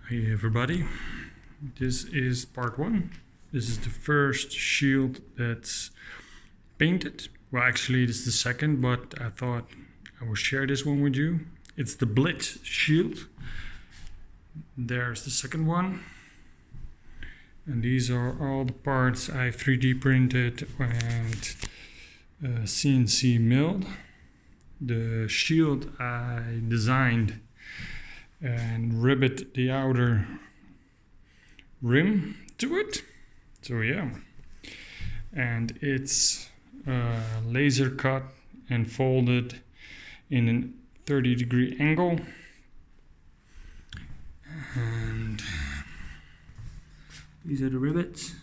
Hey everybody, this is part one. This is the first shield that's painted. Well, actually this is the second, but I thought I will share this one with you. It's the Blitz shield. There's the second one. And these are all the parts I 3D printed and CNC milled. The shield I designed and rivet the outer rim to it. So yeah, and it's laser cut and folded in a 30-degree angle. And these are the rivets,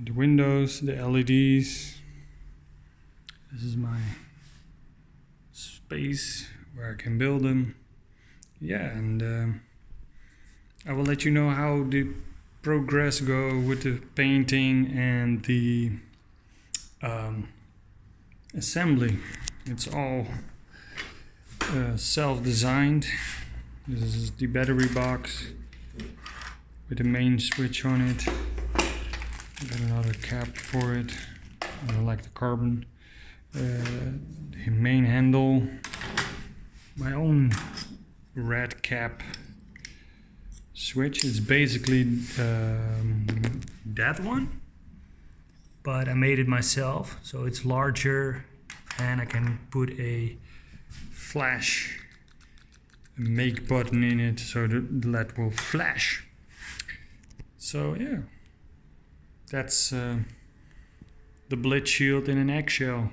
the windows, the LEDs. This is my space where I can build them. Yeah, and I will let you know how the progress go with the painting and the assembly. It's all self-designed. This is the battery box with the main switch on it. I got another cap for it. I like the carbon. The main handle. My own red cap switch. It's basically that one, but I made it myself, so it's larger and I can put a flash make button in it so the LED will flash. So yeah, that's the Blitz shield in an eggshell.